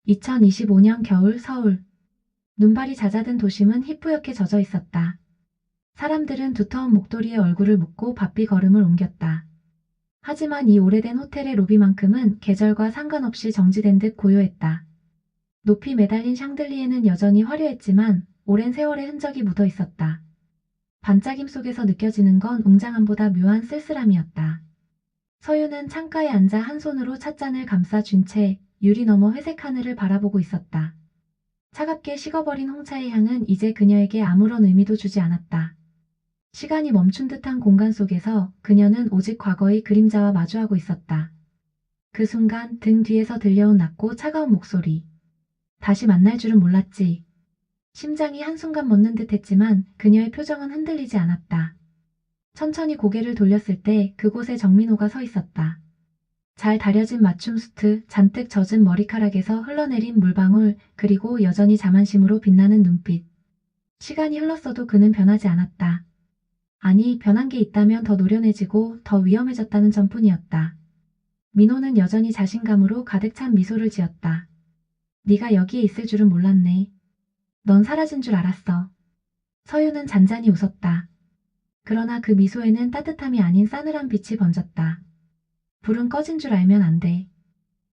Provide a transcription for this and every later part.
2025년 겨울 서울. 눈발이 잦아든 도심은 희뿌옇게 젖어 있었다. 사람들은 두터운 목도리에 얼굴을 묻고 바삐 걸음을 옮겼다. 하지만 이 오래된 호텔의 로비만큼은 계절과 상관없이 정지된 듯 고요했다. 높이 매달린 샹들리에는 여전히 화려했지만 오랜 세월의 흔적이 묻어 있었다. 반짝임 속에서 느껴지는 건 웅장함보다 묘한 쓸쓸함이었다. 서유는 창가에 앉아 한 손으로 찻잔을 감싸 쥔 채 유리 너머 회색 하늘을 바라보고 있었다. 차갑게 식어버린 홍차의 향은 이제 그녀에게 아무런 의미도 주지 않았다. 시간이 멈춘 듯한 공간 속에서 그녀는 오직 과거의 그림자와 마주하고 있었다. 그 순간 등 뒤에서 들려온 낮고 차가운 목소리. 다시 만날 줄은 몰랐지. 심장이 한순간 멎는 듯 했지만 그녀의 표정은 흔들리지 않았다. 천천히 고개를 돌렸을 때 그곳에 정민호가 서 있었다. 잘 다려진 맞춤 수트, 잔뜩 젖은 머리카락에서 흘러내린 물방울, 그리고 여전히 자만심으로 빛나는 눈빛. 시간이 흘렀어도 그는 변하지 않았다. 아니, 변한 게 있다면 더 노련해지고 더 위험해졌다는 점뿐이었다. 민호는 여전히 자신감으로 가득 찬 미소를 지었다. 네가 여기에 있을 줄은 몰랐네. 넌 사라진 줄 알았어. 서유는 잔잔히 웃었다. 그러나 그 미소에는 따뜻함이 아닌 싸늘한 빛이 번졌다. 불은 꺼진 줄 알면 안 돼.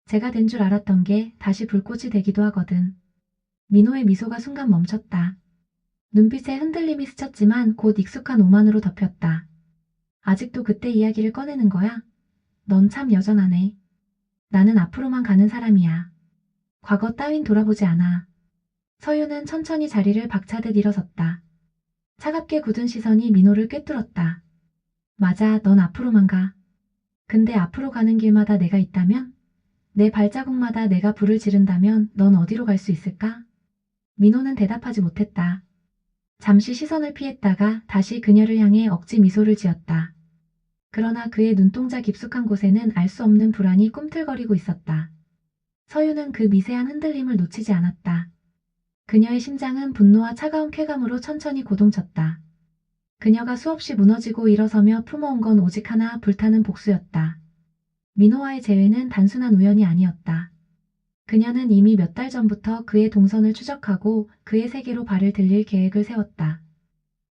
제가 된 줄 알았던 게 다시 불꽃이 되기도 하거든. 민호의 미소가 순간 멈췄다. 눈빛에 흔들림이 스쳤지만 곧 익숙한 오만으로 덮였다. 아직도 그때 이야기를 꺼내는 거야? 넌 참 여전하네. 나는 앞으로만 가는 사람이야. 과거 따윈 돌아보지 않아. 서유는 천천히 자리를 박차듯 일어섰다. 차갑게 굳은 시선이 민호를 꿰뚫었다. 맞아, 넌 앞으로만 가. 근데 앞으로 가는 길마다 내가 있다면? 내 발자국마다 내가 불을 지른다면 넌 어디로 갈 수 있을까? 민호는 대답하지 못했다. 잠시 시선을 피했다가 다시 그녀를 향해 억지 미소를 지었다. 그러나 그의 눈동자 깊숙한 곳에는 알 수 없는 불안이 꿈틀거리고 있었다. 서유는 그 미세한 흔들림을 놓치지 않았다. 그녀의 심장은 분노와 차가운 쾌감으로 천천히 고동쳤다. 그녀가 수없이 무너지고 일어서며 품어온 건 오직 하나, 불타는 복수였다. 민호와의 재회는 단순한 우연이 아니었다. 그녀는 이미 몇 달 전부터 그의 동선을 추적하고 그의 세계로 발을 들릴 계획을 세웠다.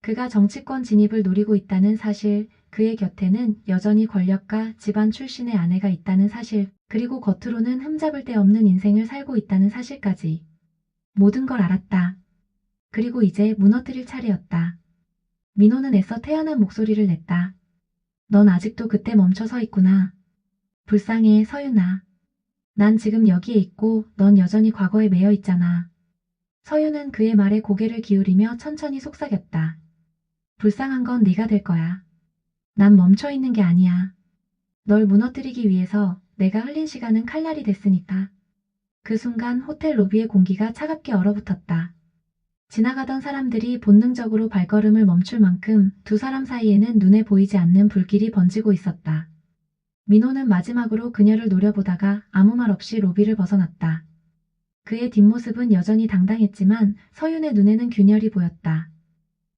그가 정치권 진입을 노리고 있다는 사실, 그의 곁에는 여전히 권력가 집안 출신의 아내가 있다는 사실, 그리고 겉으로는 흠잡을 데 없는 인생을 살고 있다는 사실까지. 모든 걸 알았다. 그리고 이제 무너뜨릴 차례였다. 민호는 애써 태연한 목소리를 냈다. 넌 아직도 그때 멈춰 서 있구나. 불쌍해, 서윤아. 난 지금 여기에 있고 넌 여전히 과거에 매여 있잖아. 서윤은 그의 말에 고개를 기울이며 천천히 속삭였다. 불쌍한 건 네가 될 거야. 난 멈춰 있는 게 아니야. 널 무너뜨리기 위해서 내가 흘린 시간은 칼날이 됐으니까. 그 순간 호텔 로비의 공기가 차갑게 얼어붙었다. 지나가던 사람들이 본능적으로 발걸음을 멈출 만큼 두 사람 사이에는 눈에 보이지 않는 불길이 번지고 있었다. 민호는 마지막으로 그녀를 노려보다가 아무 말 없이 로비를 벗어났다. 그의 뒷모습은 여전히 당당했지만 서윤의 눈에는 균열이 보였다.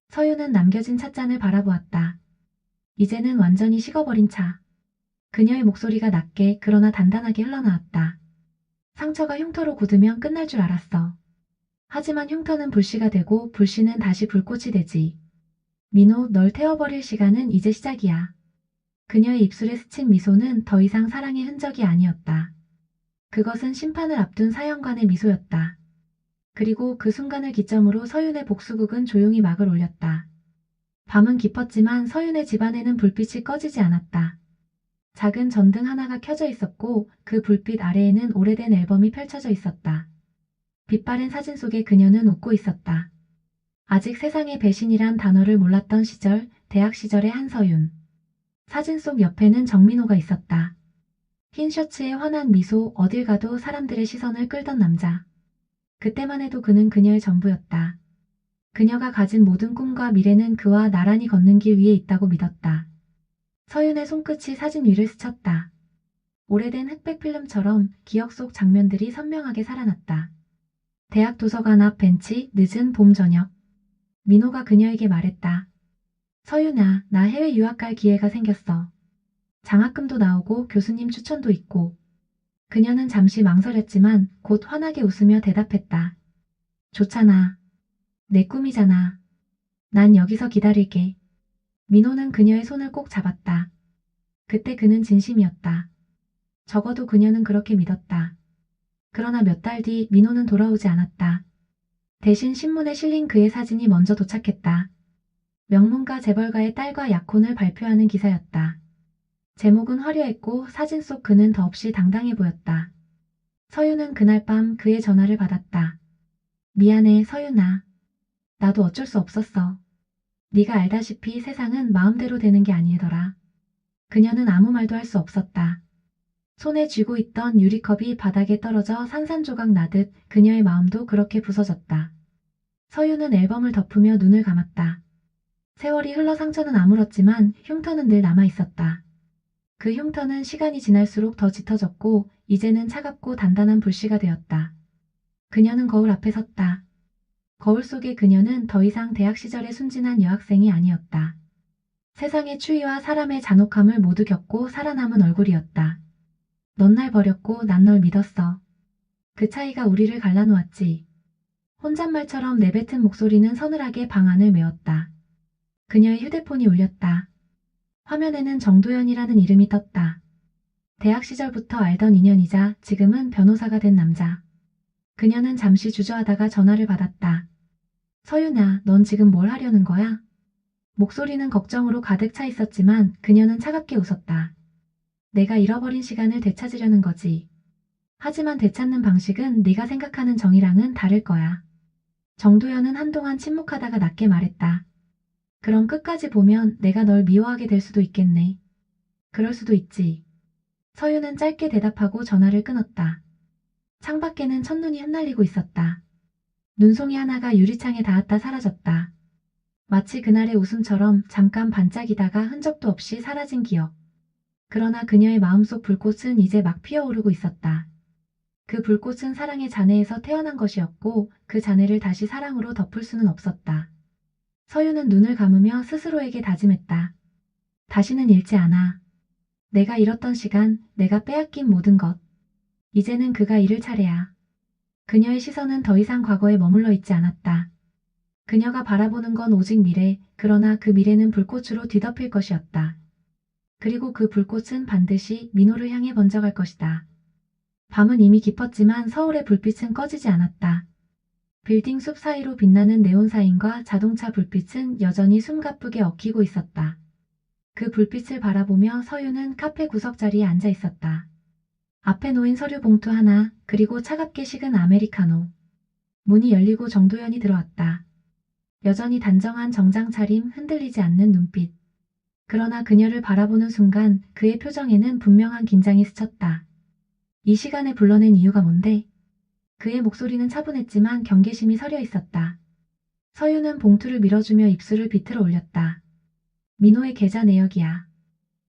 서윤은 남겨진 찻잔을 바라보았다. 이제는 완전히 식어버린 차. 그녀의 목소리가 낮게 그러나 단단하게 흘러나왔다. 상처가 흉터로 굳으면 끝날 줄 알았어. 하지만 흉터는 불씨가 되고 불씨는 다시 불꽃이 되지. 민호, 널 태워버릴 시간은 이제 시작이야. 그녀의 입술에 스친 미소는 더 이상 사랑의 흔적이 아니었다. 그것은 심판을 앞둔 사형관의 미소였다. 그리고 그 순간을 기점으로 서윤의 복수극은 조용히 막을 올렸다. 밤은 깊었지만 서윤의 집안에는 불빛이 꺼지지 않았다. 작은 전등 하나가 켜져 있었고 그 불빛 아래에는 오래된 앨범이 펼쳐져 있었다. 빛바랜 사진 속에 그녀는 웃고 있었다. 아직 세상에 배신이란 단어를 몰랐던 시절, 대학 시절의 한서윤. 사진 속 옆에는 정민호가 있었다. 흰 셔츠에 환한 미소, 어딜 가도 사람들의 시선을 끌던 남자. 그때만 해도 그는 그녀의 전부였다. 그녀가 가진 모든 꿈과 미래는 그와 나란히 걷는 길 위에 있다고 믿었다. 서윤의 손끝이 사진 위를 스쳤다. 오래된 흑백 필름처럼 기억 속 장면들이 선명하게 살아났다. 대학 도서관 앞 벤치, 늦은 봄 저녁. 민호가 그녀에게 말했다. 서윤아, 나 해외 유학 갈 기회가 생겼어. 장학금도 나오고 교수님 추천도 있고. 그녀는 잠시 망설였지만 곧 환하게 웃으며 대답했다. 좋잖아. 내 꿈이잖아. 난 여기서 기다릴게. 민호는 그녀의 손을 꼭 잡았다. 그때 그는 진심이었다. 적어도 그녀는 그렇게 믿었다. 그러나 몇 달 뒤 민호는 돌아오지 않았다. 대신 신문에 실린 그의 사진이 먼저 도착했다. 명문가 재벌가의 딸과 약혼을 발표하는 기사였다. 제목은 화려했고 사진 속 그는 더없이 당당해 보였다. 서윤은 그날 밤 그의 전화를 받았다. 미안해, 서윤아. 나도 어쩔 수 없었어. 네가 알다시피 세상은 마음대로 되는 게 아니더라. 그녀는 아무 말도 할 수 없었다. 손에 쥐고 있던 유리컵이 바닥에 떨어져 산산조각 나듯 그녀의 마음도 그렇게 부서졌다. 서윤은 앨범을 덮으며 눈을 감았다. 세월이 흘러 상처는 아물었지만 흉터는 늘 남아 있었다. 그 흉터는 시간이 지날수록 더 짙어졌고 이제는 차갑고 단단한 불씨가 되었다. 그녀는 거울 앞에 섰다. 거울 속의 그녀는 더 이상 대학 시절의 순진한 여학생이 아니었다. 세상의 추위와 사람의 잔혹함을 모두 겪고 살아남은 얼굴이었다. 넌 날 버렸고 난 널 믿었어. 그 차이가 우리를 갈라놓았지. 혼잣말처럼 내뱉은 목소리는 서늘하게 방 안을 메웠다. 그녀의 휴대폰이 울렸다. 화면에는 정도연이라는 이름이 떴다. 대학 시절부터 알던 인연이자 지금은 변호사가 된 남자. 그녀는 잠시 주저하다가 전화를 받았다. 서윤아, 넌 지금 뭘 하려는 거야? 목소리는 걱정으로 가득 차 있었지만 그녀는 차갑게 웃었다. 내가 잃어버린 시간을 되찾으려는 거지. 하지만 되찾는 방식은 네가 생각하는 정이랑은 다를 거야. 정도연은 한동안 침묵하다가 낮게 말했다. 그럼 끝까지 보면 내가 널 미워하게 될 수도 있겠네. 그럴 수도 있지. 서윤은 짧게 대답하고 전화를 끊었다. 창밖에는 첫눈이 흩날리고 있었다. 눈송이 하나가 유리창에 닿았다 사라졌다. 마치 그날의 웃음처럼 잠깐 반짝이다가 흔적도 없이 사라진 기억. 그러나 그녀의 마음속 불꽃은 이제 막 피어오르고 있었다. 그 불꽃은 사랑의 잔해에서 태어난 것이었고 그 잔해를 다시 사랑으로 덮을 수는 없었다. 서윤은 눈을 감으며 스스로에게 다짐했다. 다시는 잃지 않아. 내가 잃었던 시간, 내가 빼앗긴 모든 것. 이제는 그가 잃을 차례야. 그녀의 시선은 더 이상 과거에 머물러 있지 않았다. 그녀가 바라보는 건 오직 미래, 그러나 그 미래는 불꽃으로 뒤덮일 것이었다. 그리고 그 불꽃은 반드시 민호를 향해 번져갈 것이다. 밤은 이미 깊었지만 서울의 불빛은 꺼지지 않았다. 빌딩 숲 사이로 빛나는 네온 사인과 자동차 불빛은 여전히 숨가쁘게 얽히고 있었다. 그 불빛을 바라보며 서윤은 카페 구석자리에 앉아 있었다. 앞에 놓인 서류 봉투 하나, 그리고 차갑게 식은 아메리카노. 문이 열리고 정도연이 들어왔다. 여전히 단정한 정장 차림, 흔들리지 않는 눈빛. 그러나 그녀를 바라보는 순간 그의 표정에는 분명한 긴장이 스쳤다. 이 시간에 불러낸 이유가 뭔데? 그의 목소리는 차분했지만 경계심이 서려 있었다. 서윤은 봉투를 밀어주며 입술을 비틀어 올렸다. 민호의 계좌 내역이야.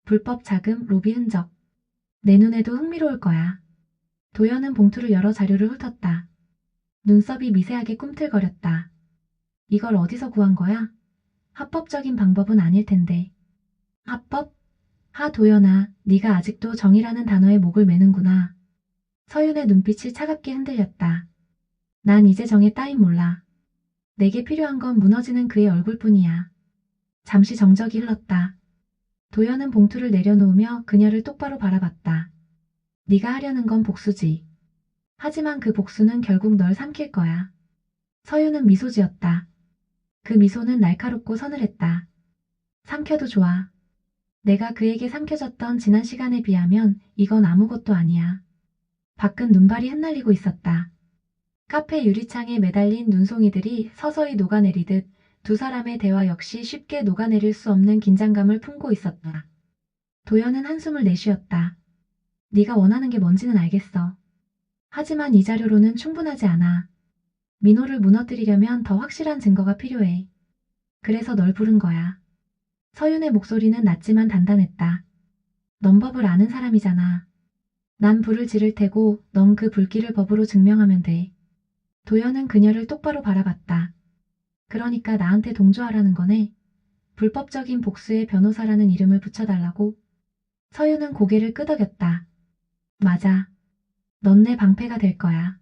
불법 자금, 로비 흔적. 내 눈에도 흥미로울 거야. 도연은 봉투를 열어 자료를 훑었다. 눈썹이 미세하게 꿈틀거렸다. 이걸 어디서 구한 거야? 합법적인 방법은 아닐 텐데. 합법? 도연아, 네가 아직도 정이라는 단어에 목을 매는구나. 서윤의 눈빛이 차갑게 흔들렸다. 난 이제 정의 따윈 몰라. 내게 필요한 건 무너지는 그의 얼굴뿐이야. 잠시 정적이 흘렀다. 도연은 봉투를 내려놓으며 그녀를 똑바로 바라봤다. 네가 하려는 건 복수지. 하지만 그 복수는 결국 널 삼킬 거야. 서윤은 미소 지었다. 그 미소는 날카롭고 서늘했다. 삼켜도 좋아. 내가 그에게 삼켜졌던 지난 시간에 비하면 이건 아무것도 아니야. 밖은 눈발이 흩날리고 있었다. 카페 유리창에 매달린 눈송이들이 서서히 녹아내리듯 두 사람의 대화 역시 쉽게 녹아내릴 수 없는 긴장감을 품고 있었다. 도연은 한숨을 내쉬었다. 네가 원하는 게 뭔지는 알겠어. 하지만 이 자료로는 충분하지 않아. 민호를 무너뜨리려면 더 확실한 증거가 필요해. 그래서 널 부른 거야. 서윤의 목소리는 낮지만 단단했다. 넌 법을 아는 사람이잖아. 난 불을 지를 테고 넌 그 불길을 법으로 증명하면 돼. 도연은 그녀를 똑바로 바라봤다. 그러니까 나한테 동조하라는 거네. 불법적인 복수의 변호사라는 이름을 붙여달라고. 서윤은 고개를 끄덕였다. 맞아. 넌 내 방패가 될 거야.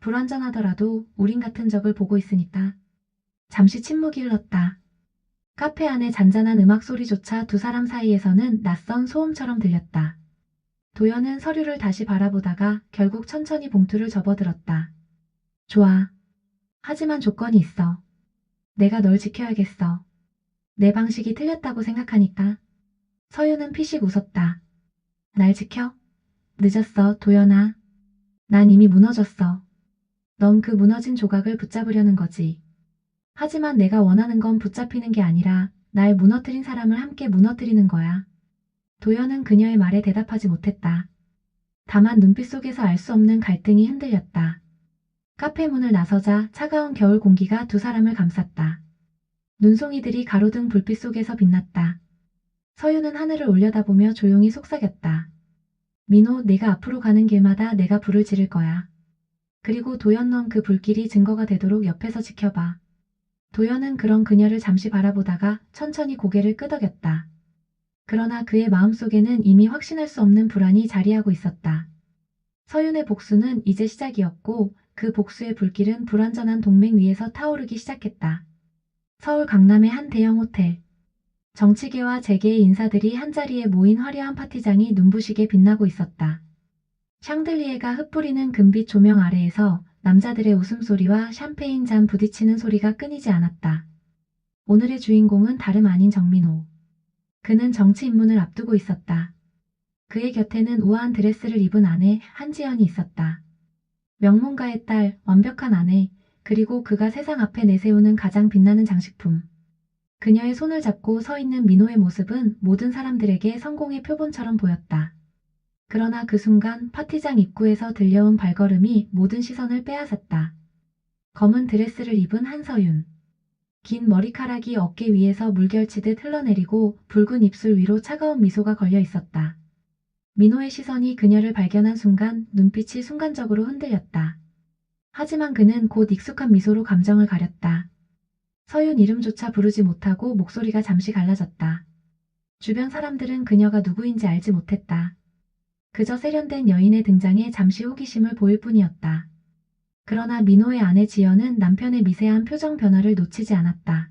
불완전하더라도 우린 같은 적을 보고 있으니까. 잠시 침묵이 흘렀다. 카페 안의 잔잔한 음악 소리조차 두 사람 사이에서는 낯선 소음처럼 들렸다. 도연은 서류를 다시 바라보다가 결국 천천히 봉투를 접어들었다. 좋아. 하지만 조건이 있어. 내가 널 지켜야겠어. 내 방식이 틀렸다고 생각하니까. 서유는 피식 웃었다. 날 지켜? 늦었어, 도연아. 난 이미 무너졌어. 넌 그 무너진 조각을 붙잡으려는 거지. 하지만 내가 원하는 건 붙잡히는 게 아니라 날 무너뜨린 사람을 함께 무너뜨리는 거야. 도연은 그녀의 말에 대답하지 못했다. 다만 눈빛 속에서 알 수 없는 갈등이 흔들렸다. 카페 문을 나서자 차가운 겨울 공기가 두 사람을 감쌌다. 눈송이들이 가로등 불빛 속에서 빛났다. 서유는 하늘을 올려다보며 조용히 속삭였다. 민호, 내가 앞으로 가는 길마다 내가 불을 지를 거야. 그리고 도연 넌 그 불길이 증거가 되도록 옆에서 지켜봐. 도연은 그런 그녀를 잠시 바라보다가 천천히 고개를 끄덕였다. 그러나 그의 마음속에는 이미 확신할 수 없는 불안이 자리하고 있었다. 서윤의 복수는 이제 시작이었고 그 복수의 불길은 불완전한 동맹 위에서 타오르기 시작했다. 서울 강남의 한 대형 호텔. 정치계와 재계의 인사들이 한자리에 모인 화려한 파티장이 눈부시게 빛나고 있었다. 샹들리에가 흩뿌리는 금빛 조명 아래에서 남자들의 웃음소리와 샴페인 잔 부딪히는 소리가 끊이지 않았다. 오늘의 주인공은 다름 아닌 정민호. 그는 정치 입문을 앞두고 있었다. 그의 곁에는 우아한 드레스를 입은 아내 한지연이 있었다. 명문가의 딸, 완벽한 아내, 그리고 그가 세상 앞에 내세우는 가장 빛나는 장식품. 그녀의 손을 잡고 서 있는 민호의 모습은 모든 사람들에게 성공의 표본처럼 보였다. 그러나 그 순간 파티장 입구에서 들려온 발걸음이 모든 시선을 빼앗았다. 검은 드레스를 입은 한서윤. 긴 머리카락이 어깨 위에서 물결치듯 흘러내리고 붉은 입술 위로 차가운 미소가 걸려 있었다. 민호의 시선이 그녀를 발견한 순간 눈빛이 순간적으로 흔들렸다. 하지만 그는 곧 익숙한 미소로 감정을 가렸다. 서윤 이름조차 부르지 못하고 목소리가 잠시 갈라졌다. 주변 사람들은 그녀가 누구인지 알지 못했다. 그저 세련된 여인의 등장에 잠시 호기심을 보일 뿐이었다. 그러나 민호의 아내 지연은 남편의 미세한 표정 변화를 놓치지 않았다.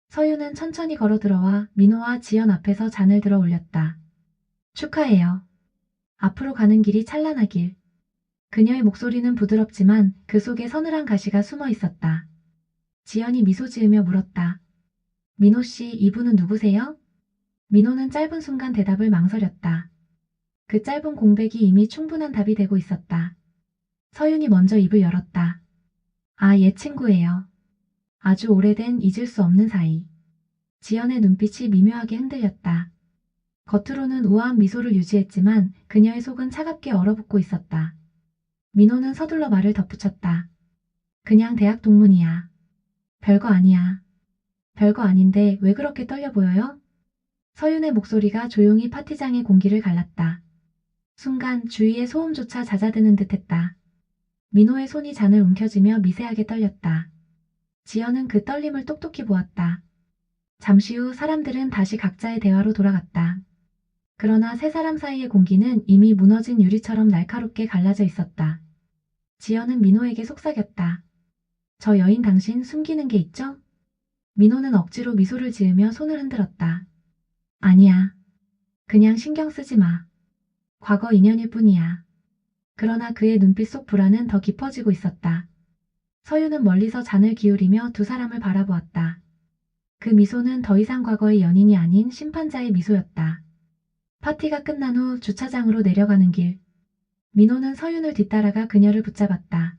서윤은 천천히 걸어 들어와 민호와 지연 앞에서 잔을 들어 올렸다. 축하해요. 앞으로 가는 길이 찬란하길. 그녀의 목소리는 부드럽지만 그 속에 서늘한 가시가 숨어 있었다. 지연이 미소 지으며 물었다. 민호 씨, 이분은 누구세요? 민호는 짧은 순간 대답을 망설였다. 그 짧은 공백이 이미 충분한 답이 되고 있었다. 서윤이 먼저 입을 열었다. 아, 옛 친구예요. 아주 오래된 잊을 수 없는 사이. 지연의 눈빛이 미묘하게 흔들렸다. 겉으로는 우아한 미소를 유지했지만 그녀의 속은 차갑게 얼어붙고 있었다. 민호는 서둘러 말을 덧붙였다. 그냥 대학 동문이야. 별거 아니야. 별거 아닌데 왜 그렇게 떨려 보여요? 서윤의 목소리가 조용히 파티장의 공기를 갈랐다. 순간 주위의 소음조차 잦아드는 듯했다. 민호의 손이 잔을 움켜쥐며 미세하게 떨렸다. 지연은 그 떨림을 똑똑히 보았다. 잠시 후 사람들은 다시 각자의 대화로 돌아갔다. 그러나 세 사람 사이의 공기는 이미 무너진 유리처럼 날카롭게 갈라져 있었다. 지연은 민호에게 속삭였다. 저 여인 당신 숨기는 게 있죠? 민호는 억지로 미소를 지으며 손을 흔들었다. 아니야. 그냥 신경 쓰지 마. 과거 인연일 뿐이야. 그러나 그의 눈빛 속 불안은 더 깊어지고 있었다. 서유는 멀리서 잔을 기울이며 두 사람을 바라보았다. 그 미소는 더 이상 과거의 연인이 아닌 심판자의 미소였다. 파티가 끝난 후 주차장으로 내려가는 길. 민호는 서윤을 뒤따라가 그녀를 붙잡았다.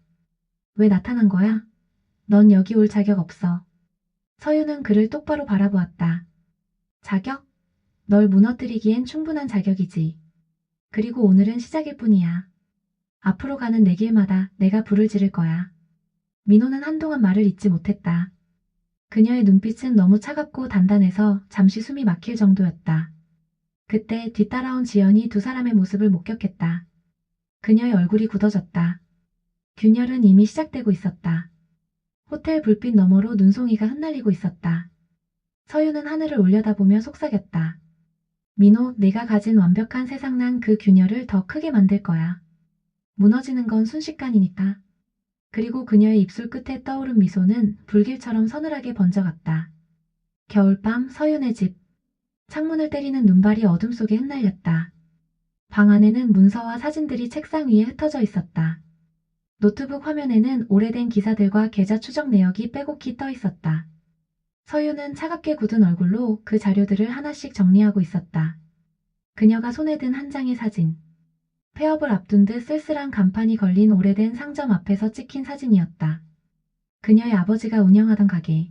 왜 나타난 거야? 넌 여기 올 자격 없어. 서윤은 그를 똑바로 바라보았다. 자격? 널 무너뜨리기엔 충분한 자격이지. 그리고 오늘은 시작일 뿐이야. 앞으로 가는 내 길마다 내가 불을 지를 거야. 민호는 한동안 말을 잇지 못했다. 그녀의 눈빛은 너무 차갑고 단단해서 잠시 숨이 막힐 정도였다. 그때 뒤따라온 지연이 두 사람의 모습을 목격했다. 그녀의 얼굴이 굳어졌다. 균열은 이미 시작되고 있었다. 호텔 불빛 너머로 눈송이가 흩날리고 있었다. 서윤은 하늘을 올려다보며 속삭였다. 민호, 내가 가진 완벽한 세상 난 그 균열을 더 크게 만들 거야. 무너지는 건 순식간이니까. 그리고 그녀의 입술 끝에 떠오른 미소는 불길처럼 서늘하게 번져갔다. 겨울밤 서윤의 집. 창문을 때리는 눈발이 어둠 속에 흩날렸다. 방 안에는 문서와 사진들이 책상 위에 흩어져 있었다. 노트북 화면에는 오래된 기사들과 계좌 추적 내역이 빼곡히 떠 있었다. 서윤은 차갑게 굳은 얼굴로 그 자료들을 하나씩 정리하고 있었다. 그녀가 손에 든 한 장의 사진. 폐업을 앞둔 듯 쓸쓸한 간판이 걸린 오래된 상점 앞에서 찍힌 사진이었다. 그녀의 아버지가 운영하던 가게.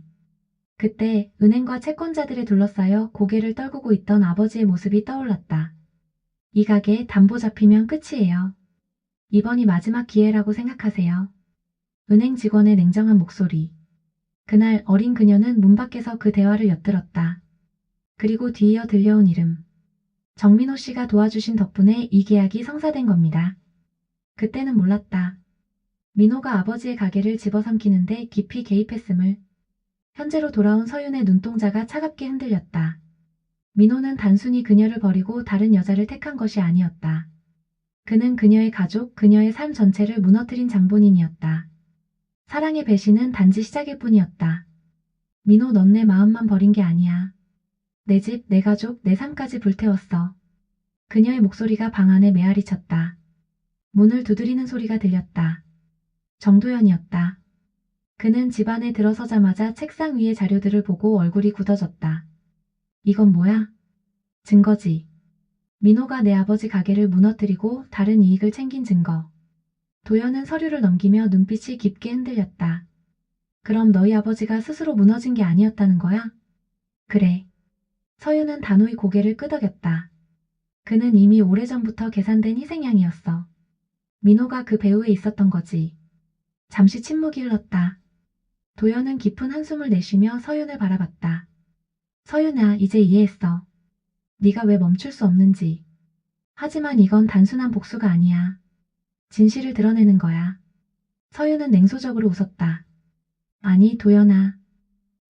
그때 은행과 채권자들에 둘러싸여 고개를 떨구고 있던 아버지의 모습이 떠올랐다. 이 가게 담보 잡히면 끝이에요. 이번이 마지막 기회라고 생각하세요. 은행 직원의 냉정한 목소리. 그날 어린 그녀는 문 밖에서 그 대화를 엿들었다. 그리고 뒤이어 들려온 이름. 정민호 씨가 도와주신 덕분에 이 계약이 성사된 겁니다. 그때는 몰랐다. 민호가 아버지의 가게를 집어삼키는데 깊이 개입했음을. 현재로 돌아온 서윤의 눈동자가 차갑게 흔들렸다. 민호는 단순히 그녀를 버리고 다른 여자를 택한 것이 아니었다. 그는 그녀의 가족, 그녀의 삶 전체를 무너뜨린 장본인이었다. 사랑의 배신은 단지 시작일 뿐이었다. 민호, 넌 내 마음만 버린 게 아니야. 내 집, 내 가족, 내 삶까지 불태웠어. 그녀의 목소리가 방 안에 메아리 쳤다. 문을 두드리는 소리가 들렸다. 정도연이었다. 그는 집 안에 들어서자마자 책상 위의 자료들을 보고 얼굴이 굳어졌다. 이건 뭐야? 증거지. 민호가 내 아버지 가게를 무너뜨리고 다른 이익을 챙긴 증거. 도연은 서류를 넘기며 눈빛이 깊게 흔들렸다. 그럼 너희 아버지가 스스로 무너진 게 아니었다는 거야? 그래. 서윤은 단호히 고개를 끄덕였다. 그는 이미 오래전부터 계산된 희생양이었어. 민호가 그 배후에 있었던 거지. 잠시 침묵이 흘렀다. 도연은 깊은 한숨을 내쉬며 서윤을 바라봤다. 서윤아, 이제 이해했어. 네가 왜 멈출 수 없는지. 하지만 이건 단순한 복수가 아니야. 진실을 드러내는 거야. 서윤은 냉소적으로 웃었다. 아니, 도연아.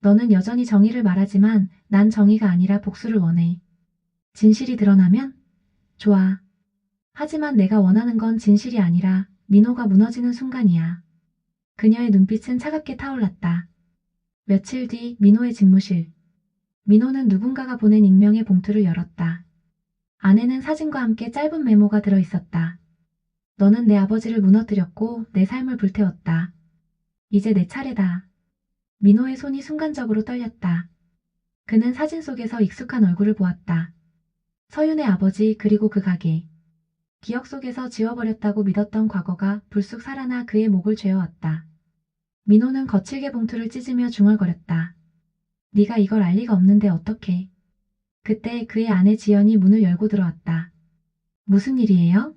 너는 여전히 정의를 말하지만 난 정의가 아니라 복수를 원해. 진실이 드러나면? 좋아. 하지만 내가 원하는 건 진실이 아니라 민호가 무너지는 순간이야. 그녀의 눈빛은 차갑게 타올랐다. 며칠 뒤 민호의 집무실. 민호는 누군가가 보낸 익명의 봉투를 열었다. 안에는 사진과 함께 짧은 메모가 들어 있었다. 너는 내 아버지를 무너뜨렸고 내 삶을 불태웠다. 이제 내 차례다. 민호의 손이 순간적으로 떨렸다. 그는 사진 속에서 익숙한 얼굴을 보았다. 서윤의 아버지 그리고 그 가게. 기억 속에서 지워버렸다고 믿었던 과거가 불쑥 살아나 그의 목을 죄어왔다. 민호는 거칠게 봉투를 찢으며 중얼거렸다. 네가 이걸 알 리가 없는데 어떡해. 그때 그의 아내 지연이 문을 열고 들어왔다. 무슨 일이에요?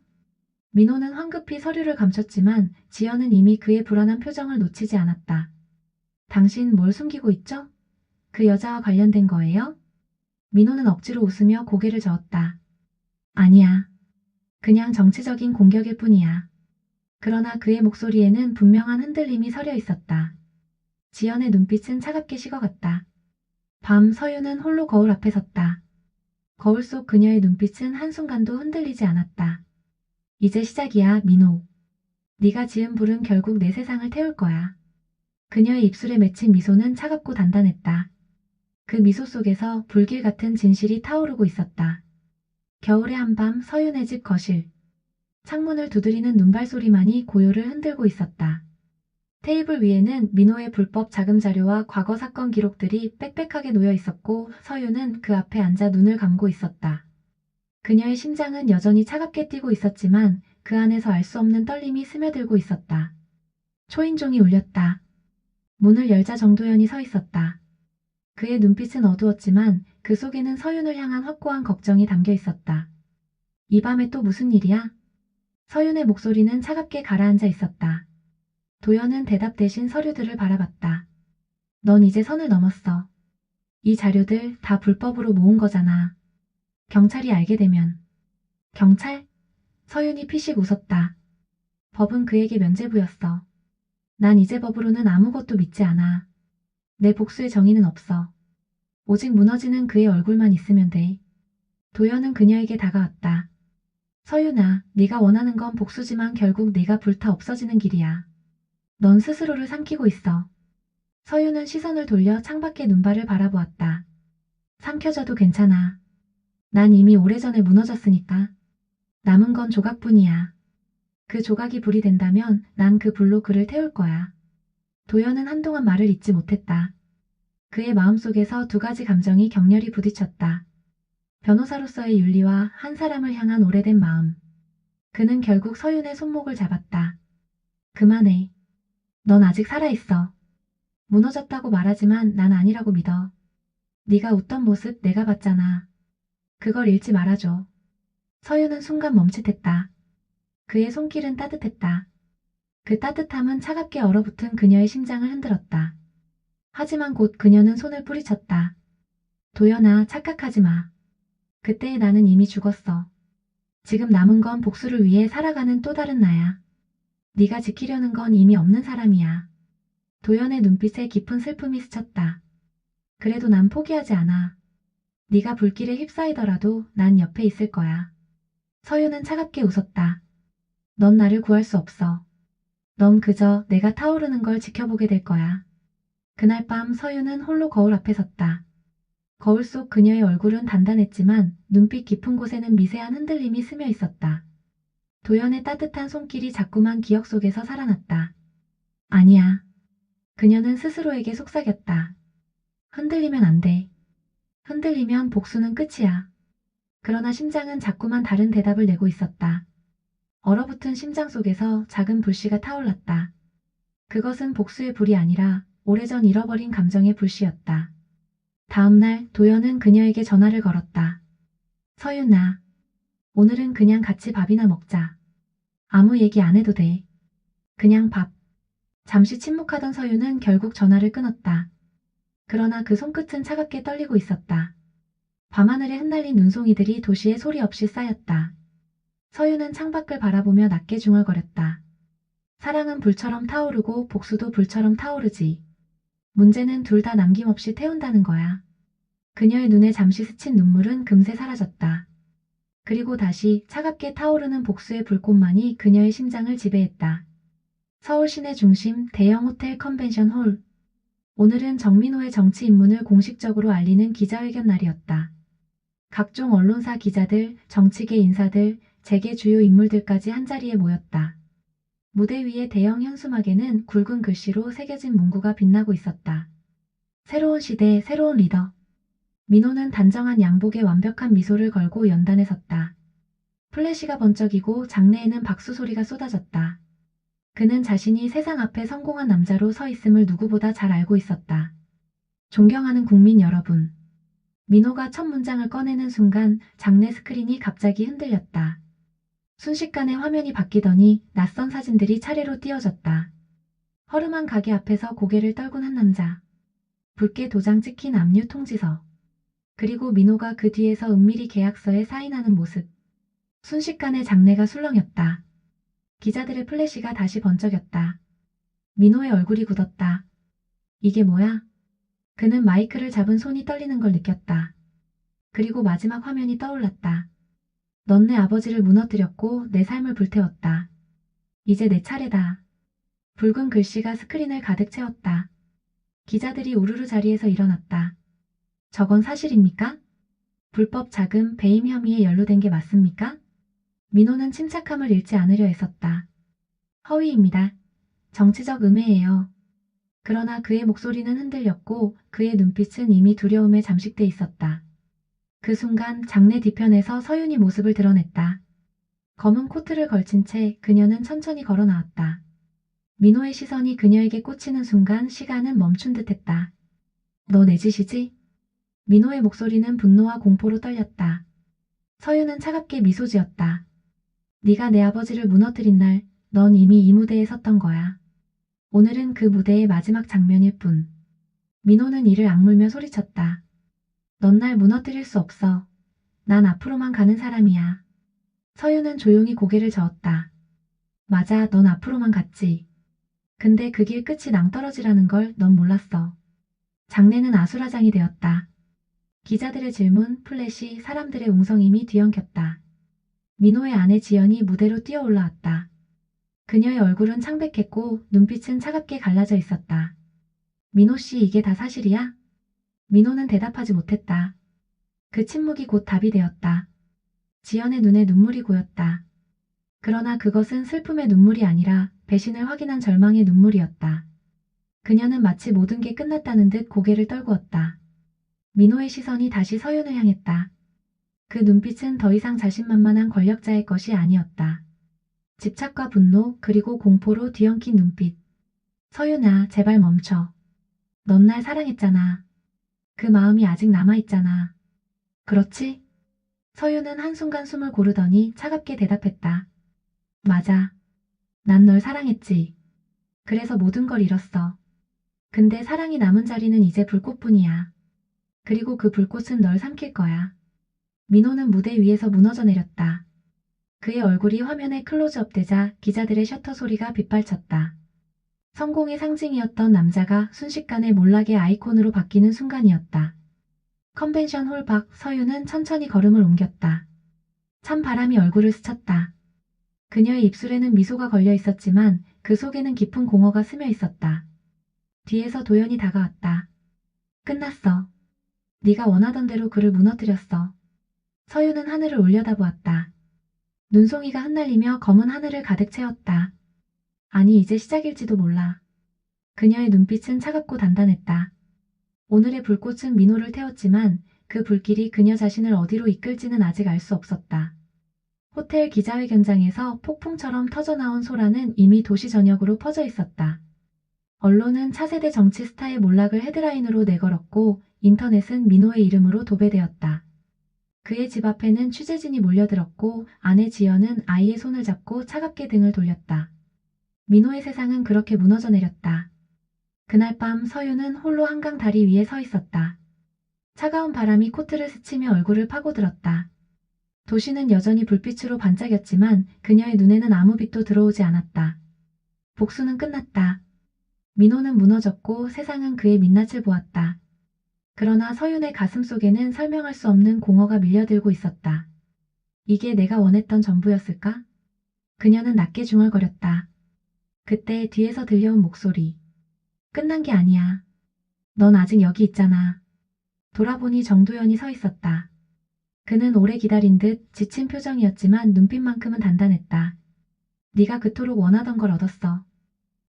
민호는 황급히 서류를 감췄지만 지연은 이미 그의 불안한 표정을 놓치지 않았다. 당신 뭘 숨기고 있죠? 그 여자와 관련된 거예요? 민호는 억지로 웃으며 고개를 저었다. 아니야. 그냥 정치적인 공격일 뿐이야. 그러나 그의 목소리에는 분명한 흔들림이 서려 있었다. 지연의 눈빛은 차갑게 식어갔다. 밤 서윤은 홀로 거울 앞에 섰다. 거울 속 그녀의 눈빛은 한순간도 흔들리지 않았다. 이제 시작이야, 민호. 네가 지은 불은 결국 내 세상을 태울 거야. 그녀의 입술에 맺힌 미소는 차갑고 단단했다. 그 미소 속에서 불길 같은 진실이 타오르고 있었다. 겨울의 한밤 서윤의 집 거실. 창문을 두드리는 눈발소리만이 고요를 흔들고 있었다. 테이블 위에는 민호의 불법 자금 자료와 과거 사건 기록들이 빽빽하게 놓여 있었고 서윤은 그 앞에 앉아 눈을 감고 있었다. 그녀의 심장은 여전히 차갑게 뛰고 있었지만 그 안에서 알 수 없는 떨림이 스며들고 있었다. 초인종이 울렸다. 문을 열자 정도연이 서 있었다. 그의 눈빛은 어두웠지만 그 속에는 서윤을 향한 확고한 걱정이 담겨 있었다. 이 밤에 또 무슨 일이야? 서윤의 목소리는 차갑게 가라앉아 있었다. 도연은 대답 대신 서류들을 바라봤다. 넌 이제 선을 넘었어. 이 자료들 다 불법으로 모은 거잖아. 경찰이 알게 되면. 경찰? 서윤이 피식 웃었다. 법은 그에게 면죄부였어. 난 이제 법으로는 아무것도 믿지 않아. 내 복수의 정의는 없어. 오직 무너지는 그의 얼굴만 있으면 돼. 도연은 그녀에게 다가왔다. 서윤아, 네가 원하는 건 복수지만 결국 네가 불타 없어지는 길이야. 넌 스스로를 삼키고 있어. 서윤은 시선을 돌려 창밖의 눈발을 바라보았다. 삼켜져도 괜찮아. 난 이미 오래전에 무너졌으니까. 남은 건 조각뿐이야. 그 조각이 불이 된다면 난 그 불로 그를 태울 거야. 도연은 한동안 말을 잇지 못했다. 그의 마음속에서 두 가지 감정이 격렬히 부딪혔다. 변호사로서의 윤리와 한 사람을 향한 오래된 마음. 그는 결국 서윤의 손목을 잡았다. 그만해. 넌 아직 살아있어. 무너졌다고 말하지만 난 아니라고 믿어. 네가 웃던 모습 내가 봤잖아. 그걸 잃지 말아줘. 서윤은 순간 멈칫했다. 그의 손길은 따뜻했다. 그 따뜻함은 차갑게 얼어붙은 그녀의 심장을 흔들었다. 하지만 곧 그녀는 손을 뿌리쳤다. 도연아, 착각하지 마. 그때의 나는 이미 죽었어. 지금 남은 건 복수를 위해 살아가는 또 다른 나야. 네가 지키려는 건 이미 없는 사람이야. 도연의 눈빛에 깊은 슬픔이 스쳤다. 그래도 난 포기하지 않아. 네가 불길에 휩싸이더라도 난 옆에 있을 거야. 서윤은 차갑게 웃었다. 넌 나를 구할 수 없어. 넌 그저 내가 타오르는 걸 지켜보게 될 거야. 그날 밤 서윤은 홀로 거울 앞에 섰다. 거울 속 그녀의 얼굴은 단단했지만 눈빛 깊은 곳에는 미세한 흔들림이 스며 있었다. 도연의 따뜻한 손길이 자꾸만 기억 속에서 살아났다. 아니야. 그녀는 스스로에게 속삭였다. 흔들리면 안 돼. 흔들리면 복수는 끝이야. 그러나 심장은 자꾸만 다른 대답을 내고 있었다. 얼어붙은 심장 속에서 작은 불씨가 타올랐다. 그것은 복수의 불이 아니라 오래전 잃어버린 감정의 불씨였다. 다음 날 도연은 그녀에게 전화를 걸었다. 서윤아, 오늘은 그냥 같이 밥이나 먹자. 아무 얘기 안 해도 돼. 그냥 밥. 잠시 침묵하던 서윤은 결국 전화를 끊었다. 그러나 그 손끝은 차갑게 떨리고 있었다. 밤하늘에 흩날린 눈송이들이 도시에 소리 없이 쌓였다. 서윤은 창밖을 바라보며 낮게 중얼거렸다. 사랑은 불처럼 타오르고 복수도 불처럼 타오르지. 문제는 둘 다 남김없이 태운다는 거야. 그녀의 눈에 잠시 스친 눈물은 금세 사라졌다. 그리고 다시 차갑게 타오르는 복수의 불꽃만이 그녀의 심장을 지배했다. 서울 시내 중심 대형 호텔 컨벤션 홀. 오늘은 정민호의 정치 입문을 공식적으로 알리는 기자회견 날이었다. 각종 언론사 기자들, 정치계 인사들, 재계 주요 인물들까지 한자리에 모였다. 무대 위의 대형 현수막에는 굵은 글씨로 새겨진 문구가 빛나고 있었다. 새로운 시대, 새로운 리더. 민호는 단정한 양복에 완벽한 미소를 걸고 연단에 섰다. 플래시가 번쩍이고 장내에는 박수 소리가 쏟아졌다. 그는 자신이 세상 앞에 성공한 남자로 서 있음을 누구보다 잘 알고 있었다. 존경하는 국민 여러분. 민호가 첫 문장을 꺼내는 순간 장내 스크린이 갑자기 흔들렸다. 순식간에 화면이 바뀌더니 낯선 사진들이 차례로 띄어졌다. 허름한 가게 앞에서 고개를 떨군 한 남자. 붉게 도장 찍힌 압류 통지서. 그리고 민호가 그 뒤에서 은밀히 계약서에 사인하는 모습. 순식간에 장내가 술렁였다. 기자들의 플래시가 다시 번쩍였다. 민호의 얼굴이 굳었다. 이게 뭐야? 그는 마이크를 잡은 손이 떨리는 걸 느꼈다. 그리고 마지막 화면이 떠올랐다. 넌 내 아버지를 무너뜨렸고 내 삶을 불태웠다. 이제 내 차례다. 붉은 글씨가 스크린을 가득 채웠다. 기자들이 우르르 자리에서 일어났다. 저건 사실입니까? 불법 자금, 배임 혐의에 연루된 게 맞습니까? 민호는 침착함을 잃지 않으려 애썼다. 허위입니다. 정치적 음해예요. 그러나 그의 목소리는 흔들렸고 그의 눈빛은 이미 두려움에 잠식돼 있었다. 그 순간 장내 뒤편에서 서윤이 모습을 드러냈다. 검은 코트를 걸친 채 그녀는 천천히 걸어 나왔다. 민호의 시선이 그녀에게 꽂히는 순간 시간은 멈춘 듯했다. 너 내 짓이지? 민호의 목소리는 분노와 공포로 떨렸다. 서윤은 차갑게 미소 지었다. 네가 내 아버지를 무너뜨린 날, 넌 이미 이 무대에 섰던 거야. 오늘은 그 무대의 마지막 장면일 뿐. 민호는 이를 악물며 소리쳤다. 넌 날 무너뜨릴 수 없어. 난 앞으로만 가는 사람이야. 서윤은 조용히 고개를 저었다. 맞아, 넌 앞으로만 갔지. 근데 그 길 끝이 낭떠러지라는 걸 넌 몰랐어. 장내는 아수라장이 되었다. 기자들의 질문, 플래시, 사람들의 웅성임이 뒤엉켰다. 민호의 아내 지연이 무대로 뛰어 올라왔다. 그녀의 얼굴은 창백했고 눈빛은 차갑게 갈라져 있었다. 민호 씨, 이게 다 사실이야? 민호는 대답하지 못했다. 그 침묵이 곧 답이 되었다. 지연의 눈에 눈물이 고였다. 그러나 그것은 슬픔의 눈물이 아니라 배신을 확인한 절망의 눈물이었다. 그녀는 마치 모든 게 끝났다는 듯 고개를 떨구었다. 민호의 시선이 다시 서윤을 향했다. 그 눈빛은 더 이상 자신만만한 권력자의 것이 아니었다. 집착과 분노 그리고 공포로 뒤엉킨 눈빛. 서윤아, 제발 멈춰. 넌 날 사랑했잖아. 그 마음이 아직 남아있잖아. 그렇지? 서윤은 한순간 숨을 고르더니 차갑게 대답했다. 맞아. 난 널 사랑했지. 그래서 모든 걸 잃었어. 근데 사랑이 남은 자리는 이제 불꽃뿐이야. 그리고 그 불꽃은 널 삼킬 거야. 민호는 무대 위에서 무너져 내렸다. 그의 얼굴이 화면에 클로즈업되자 기자들의 셔터 소리가 빗발쳤다. 성공의 상징이었던 남자가 순식간에 몰락의 아이콘으로 바뀌는 순간이었다. 컨벤션 홀 밖 서윤은 천천히 걸음을 옮겼다. 찬 바람이 얼굴을 스쳤다. 그녀의 입술에는 미소가 걸려 있었지만 그 속에는 깊은 공허가 스며 있었다. 뒤에서 도연이 다가왔다. 끝났어. 네가 원하던 대로 그를 무너뜨렸어. 서윤은 하늘을 올려다보았다. 눈송이가 흩날리며 검은 하늘을 가득 채웠다. 아니, 이제 시작일지도 몰라. 그녀의 눈빛은 차갑고 단단했다. 오늘의 불꽃은 민호를 태웠지만 그 불길이 그녀 자신을 어디로 이끌지는 아직 알 수 없었다. 호텔 기자회견장에서 폭풍처럼 터져나온 소란은 이미 도시 전역으로 퍼져 있었다. 언론은 차세대 정치 스타의 몰락을 헤드라인으로 내걸었고 인터넷은 민호의 이름으로 도배되었다. 그의 집 앞에는 취재진이 몰려들었고 아내 지연은 아이의 손을 잡고 차갑게 등을 돌렸다. 민호의 세상은 그렇게 무너져 내렸다. 그날 밤 서윤은 홀로 한강 다리 위에 서 있었다. 차가운 바람이 코트를 스치며 얼굴을 파고들었다. 도시는 여전히 불빛으로 반짝였지만 그녀의 눈에는 아무 빛도 들어오지 않았다. 복수는 끝났다. 민호는 무너졌고 세상은 그의 민낯을 보았다. 그러나 서윤의 가슴 속에는 설명할 수 없는 공허가 밀려들고 있었다. 이게 내가 원했던 전부였을까? 그녀는 낮게 중얼거렸다. 그때 뒤에서 들려온 목소리. 끝난 게 아니야. 넌 아직 여기 있잖아. 돌아보니 정도연이 서 있었다. 그는 오래 기다린 듯 지친 표정이었지만 눈빛만큼은 단단했다. 네가 그토록 원하던 걸 얻었어.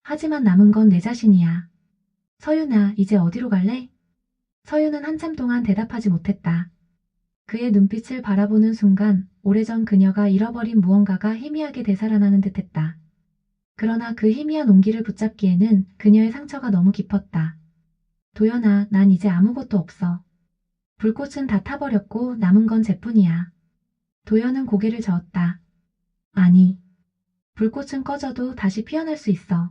하지만 남은 건 내 자신이야. 서윤아, 이제 어디로 갈래? 서윤은 한참 동안 대답하지 못했다. 그의 눈빛을 바라보는 순간 오래전 그녀가 잃어버린 무언가가 희미하게 되살아나는 듯했다. 그러나 그 희미한 온기를 붙잡기에는 그녀의 상처가 너무 깊었다. 도연아, 난 이제 아무것도 없어. 불꽃은 다 타버렸고 남은 건 쟤뿐이야. 도연은 고개를 저었다. 아니, 불꽃은 꺼져도 다시 피어날 수 있어.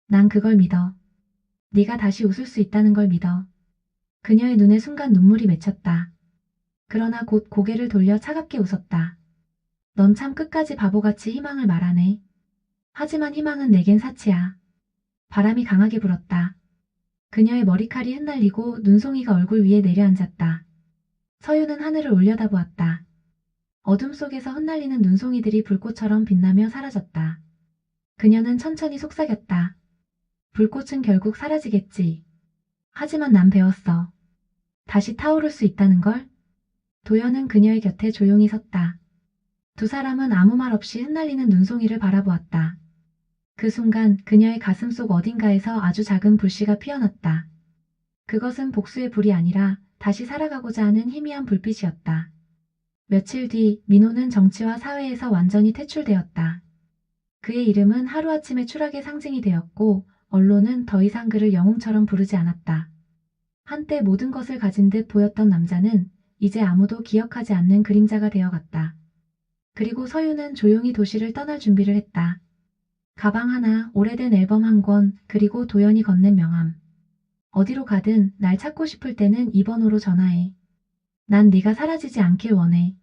난 그걸 믿어. 네가 다시 웃을 수 있다는 걸 믿어. 그녀의 눈에 순간 눈물이 맺혔다. 그러나 곧 고개를 돌려 차갑게 웃었다. 넌 참 끝까지 바보같이 희망을 말하네. 하지만 희망은 내겐 사치야. 바람이 강하게 불었다. 그녀의 머리칼이 흩날리고 눈송이가 얼굴 위에 내려앉았다. 서윤은 하늘을 올려다보았다. 어둠 속에서 흩날리는 눈송이들이 불꽃처럼 빛나며 사라졌다. 그녀는 천천히 속삭였다. 불꽃은 결국 사라지겠지. 하지만 난 배웠어. 다시 타오를 수 있다는 걸. 도연은 그녀의 곁에 조용히 섰다. 두 사람은 아무 말 없이 흩날리는 눈송이를 바라보았다. 그 순간 그녀의 가슴 속 어딘가에서 아주 작은 불씨가 피어났다. 그것은 복수의 불이 아니라 다시 살아가고자 하는 희미한 불빛이었다. 며칠 뒤 민호는 정치와 사회에서 완전히 퇴출되었다. 그의 이름은 하루아침에 추락의 상징이 되었고 언론은 더 이상 그를 영웅처럼 부르지 않았다. 한때 모든 것을 가진 듯 보였던 남자는 이제 아무도 기억하지 않는 그림자가 되어갔다. 그리고 서윤은 조용히 도시를 떠날 준비를 했다. 가방 하나, 오래된 앨범 한 권, 그리고 도연이 건넨 명함. 어디로 가든 날 찾고 싶을 때는 이 번호로 전화해. 난 네가 사라지지 않길 원해.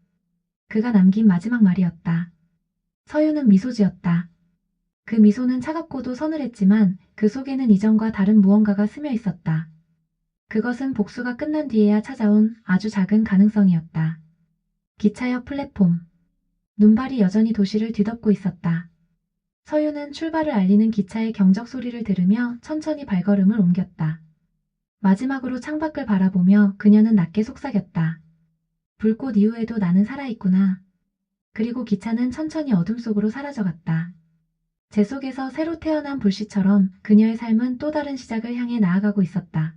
그가 남긴 마지막 말이었다. 서윤은 미소 지었다. 그 미소는 차갑고도 서늘했지만 그 속에는 이전과 다른 무언가가 스며 있었다. 그것은 복수가 끝난 뒤에야 찾아온 아주 작은 가능성이었다. 기차역 플랫폼. 눈발이 여전히 도시를 뒤덮고 있었다. 서유는 출발을 알리는 기차의 경적 소리를 들으며 천천히 발걸음을 옮겼다. 마지막으로 창밖을 바라보며 그녀는 낮게 속삭였다. 불꽃 이후에도 나는 살아있구나. 그리고 기차는 천천히 어둠 속으로 사라져갔다. 재 속에서 새로 태어난 불씨처럼 그녀의 삶은 또 다른 시작을 향해 나아가고 있었다.